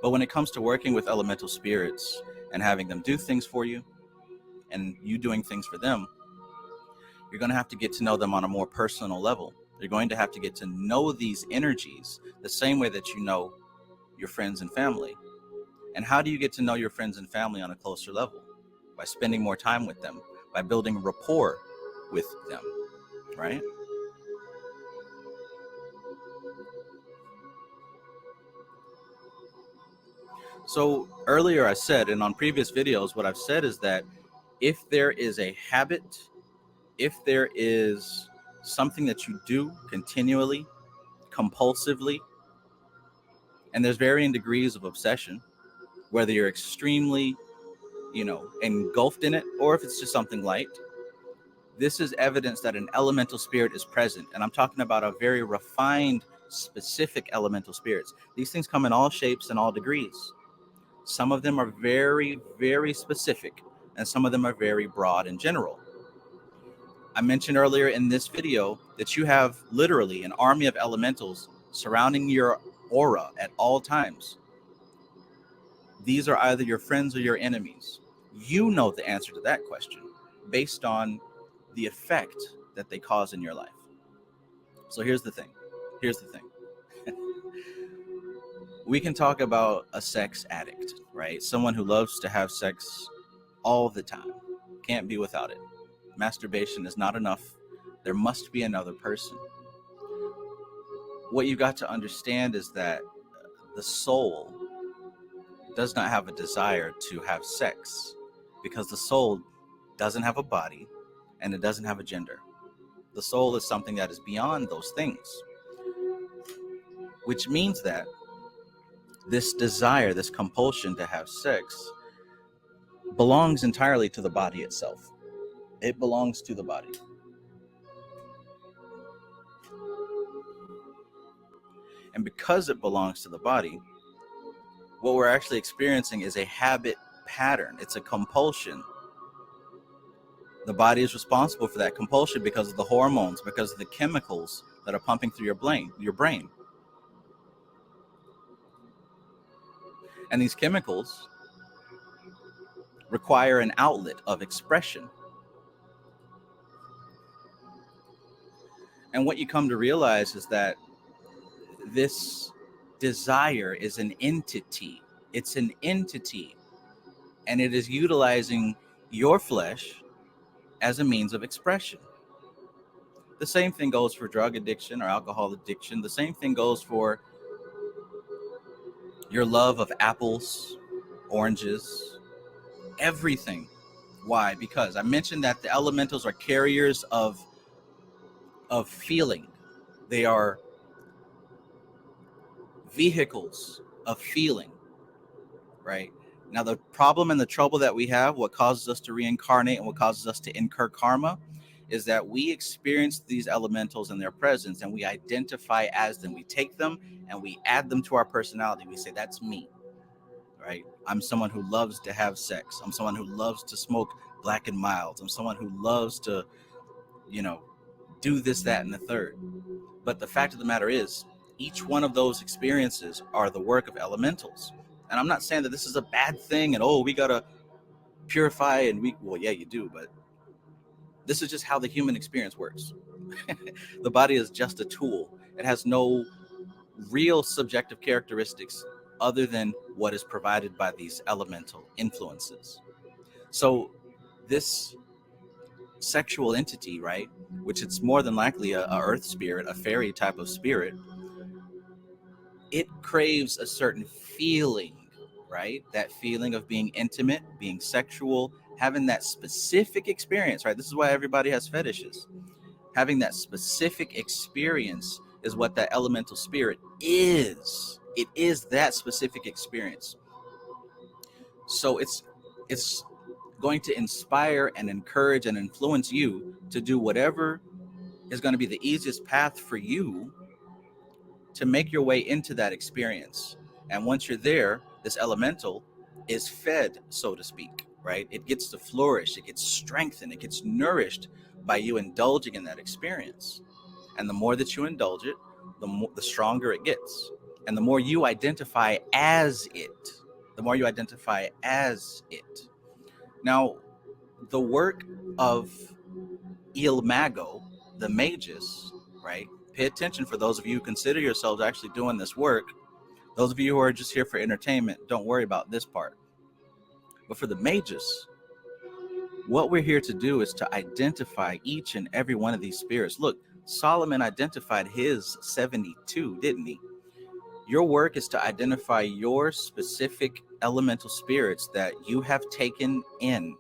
But when it comes to working with elemental spirits and having them do things for you and you doing things for them, you're going to have to get to know them on a more personal level. You're going to have to get to know these energies the same way that you know your friends and family. And how do you get to know your friends and family on a closer level? By spending more time with them, by building rapport with them, right? So earlier I said, and on previous videos, what I've said is that if there is a habit, if there is something that you do continually, compulsively, and there's varying degrees of obsession, whether you're extremely, engulfed in it, or if it's just something light, this is evidence that an elemental spirit is present. And I'm talking about a very refined, specific elemental spirits. These things come in all shapes and all degrees. Some of them are very, very specific, and some of them are very broad and general. I mentioned earlier in this video that you have literally an army of elementals surrounding your aura at all times. These are either your friends or your enemies. You know the answer to that question based on the effect that they cause in your life. So here's the thing. We can talk about a sex addict, right? Someone who loves to have sex all the time. Can't be without it. Masturbation is not enough. There must be another person. What you've got to understand is that the soul does not have a desire to have sex because the soul doesn't have a body and it doesn't have a gender. The soul is something that is beyond those things, which means that this desire, this compulsion to have sex belongs entirely to the body itself. It belongs to the body. And because it belongs to the body, what we're actually experiencing is a habit pattern. It's a compulsion. The body is responsible for that compulsion because of the hormones, because of the chemicals that are pumping through your brain. And these chemicals require an outlet of expression. And what you come to realize is that this desire is an entity. It's an entity, and it is utilizing your flesh as a means of expression. The same thing goes for drug addiction or alcohol addiction. The same thing goes for your love of apples, oranges, everything. Why? Because I mentioned that the elementals are carriers of feeling. They are vehicles of feeling, right? Now, the problem and the trouble that we have, what causes us to reincarnate and what causes us to incur karma, is that we experience these elementals in their presence and we identify as them. We take them and we add them to our personality. We say, that's me, right? I'm someone who loves to have sex. I'm someone who loves to smoke Black and Milds. I'm someone who loves to, do this, that, and the third. But the fact of the matter is, each one of those experiences are the work of elementals. And I'm not saying that this is a bad thing and, we got to purify and well, yeah, you do, but this is just how the human experience works. The body is just a tool. It has no real subjective characteristics other than what is provided by these elemental influences. So this sexual entity, right, which it's more than likely a earth spirit, a fairy type of spirit, it craves a certain feeling, right? That feeling of being intimate, being sexual, having that specific experience, right? This is why everybody has fetishes. Having that specific experience is what that elemental spirit is. It is that specific experience. So it's going to inspire and encourage and influence you to do whatever is going to be the easiest path for you to make your way into that experience. And once you're there, this elemental is fed, so to speak, right? It gets to flourish, it gets strengthened, it gets nourished by you indulging in that experience. And the more that you indulge it, the stronger it gets. And the more you identify as it, the more you identify as it. Now, the work of Il Mago, the Magus, right? Pay attention for those of you who consider yourselves actually doing this work. Those of you who are just here for entertainment, don't worry about this part. But for the Magus, what we're here to do is to identify each and every one of these spirits. Look, Solomon identified his 72, didn't he? Your work is to identify your specific elemental spirits that you have taken in.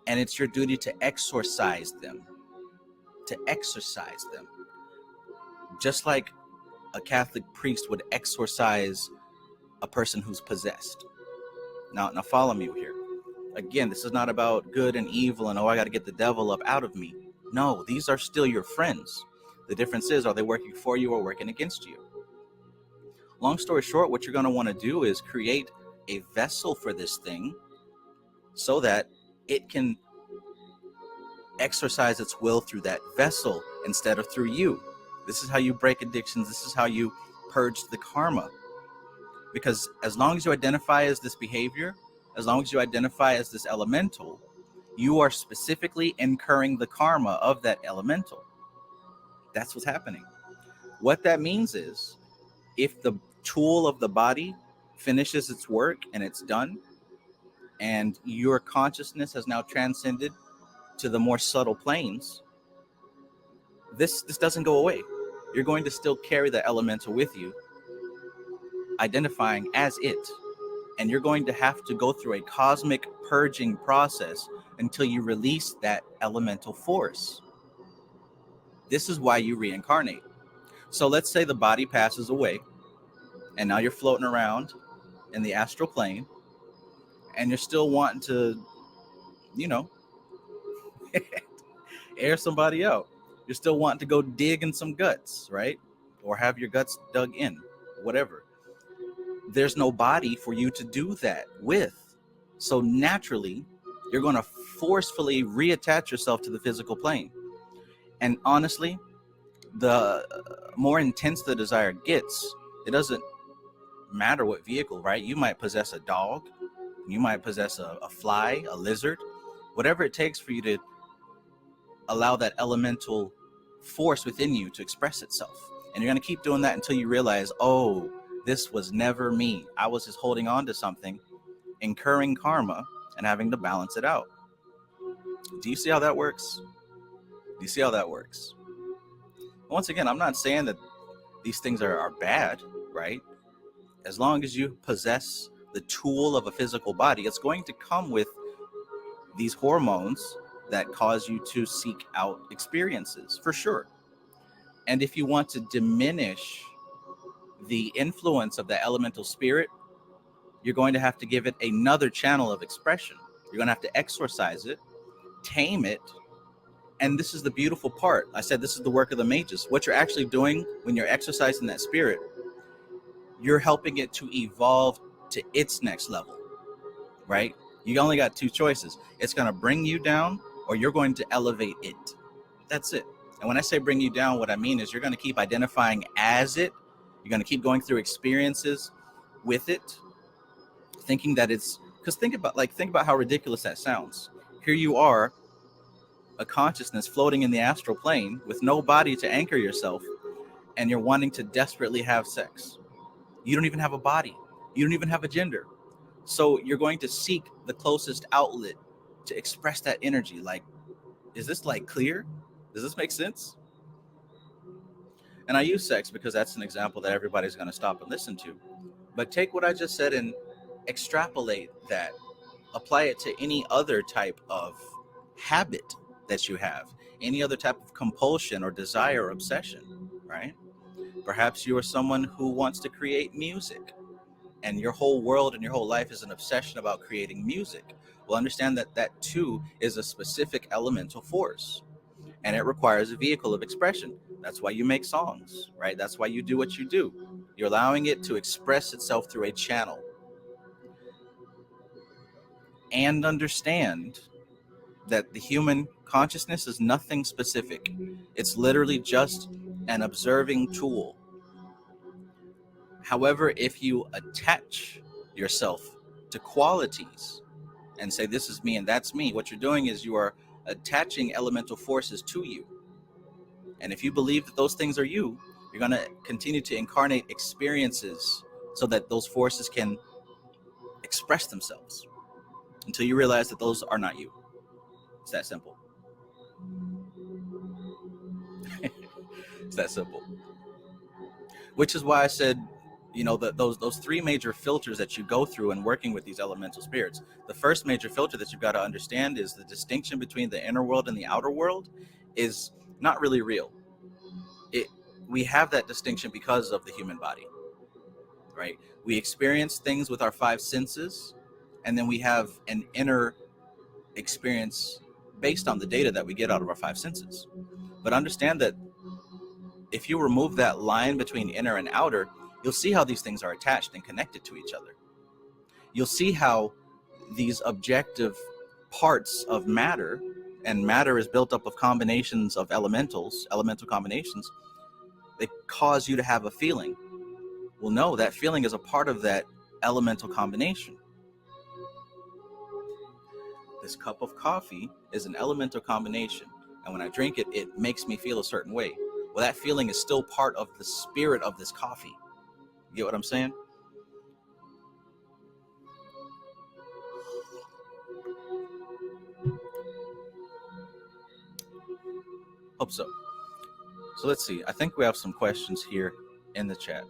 And it's your duty to exorcise them. To exorcise them. Just like a Catholic priest would exorcise a person who's possessed. Now follow me here. Again, this is not about good and evil and, oh, I got to get the devil up out of me. No, these are still your friends. The difference is, are they working for you or working against you? Long story short, what you're going to want to do is create a vessel for this thing so that it can exercise its will through that vessel instead of through you. This is how you break addictions. This is how you purge the karma. Because as long as you identify as this behavior, as long as you identify as this elemental, you are specifically incurring the karma of that elemental. That's what's happening. What that means is, if the tool of the body finishes its work and it's done, and your consciousness has now transcended to the more subtle planes, this doesn't go away. You're going to still carry the elemental with you, identifying as it. And you're going to have to go through a cosmic purging process until you release that elemental force. This is why you reincarnate. So let's say the body passes away, and now you're floating around in the astral plane, and you're still wanting to, air somebody out. You're still wanting to go dig in some guts, right? Or have your guts dug in, whatever. There's no body for you to do that with. So naturally, you're going to forcefully reattach yourself to the physical plane. And honestly, the more intense the desire gets, it doesn't matter what vehicle, right? You might possess a dog, you might possess a fly, a lizard, whatever it takes for you to allow that elemental force within you to express itself. And you're going to keep doing that until you realize, oh, this was never me. I was just holding on to something, incurring karma, and having to balance it out. Do you see how that works? Do you see how that works? Once again, I'm not saying that these things are bad, right? As long as you possess the tool of a physical body, it's going to come with these hormones that cause you to seek out experiences, for sure. And if you want to diminish the influence of the elemental spirit, you're going to have to give it another channel of expression. You're going to have to exorcise it, tame it. And this is the beautiful part. I said this is the work of the mages. What you're actually doing when you're exercising that spirit, you're helping it to evolve to its next level, right? You only got two choices. It's going to bring you down, or you're going to elevate it. That's it. And when I say bring you down, what I mean is you're going to keep identifying as it. You're going to keep going through experiences with it, thinking that it's, because think about how ridiculous that sounds. Here you are, a consciousness floating in the astral plane with no body to anchor yourself, and you're wanting to desperately have sex. You don't even have a body. You don't even have a gender. So you're going to seek the closest outlet to express that energy. Like, is this like clear? Does this make sense? And I use sex because that's an example that everybody's going to stop and listen to. But take what I just said and extrapolate that. Apply it to any other type of habit that you have, any other type of compulsion or desire or obsession, right? Perhaps you are someone who wants to create music, and your whole world and your whole life is an obsession about creating music. Well, understand that that too is a specific elemental force, and it requires a vehicle of expression. That's why you make songs, right? That's why you do what you do. You're allowing it to express itself through a channel. And understand that the human consciousness is nothing specific. It's literally just an observing tool. However, if you attach yourself to qualities and say, this is me and that's me, what you're doing is you are attaching elemental forces to you. And if you believe that those things are you, you're going to continue to incarnate experiences so that those forces can express themselves until you realize that those are not you. It's that simple. It's that simple. Which is why I said, that those three major filters that you go through in working with these elemental spirits. The first major filter that you've got to understand is the distinction between the inner world and the outer world is not really real. We have that distinction because of the human body, right? We experience things with our five senses, and then we have an inner experience based on the data that we get out of our five senses. But understand that if you remove that line between inner and outer, you'll see how these things are attached and connected to each other. You'll see how these objective parts of matter, and matter is built up of combinations of elemental combinations, they cause you to have a feeling. Well, no, that feeling is a part of that elemental combination. This cup of coffee is an elemental combination, and when I drink it, it makes me feel a certain way. Well, that feeling is still part of the spirit of this coffee. You get what I'm saying? Hope so. So let's see. I think we have some questions here in the chat.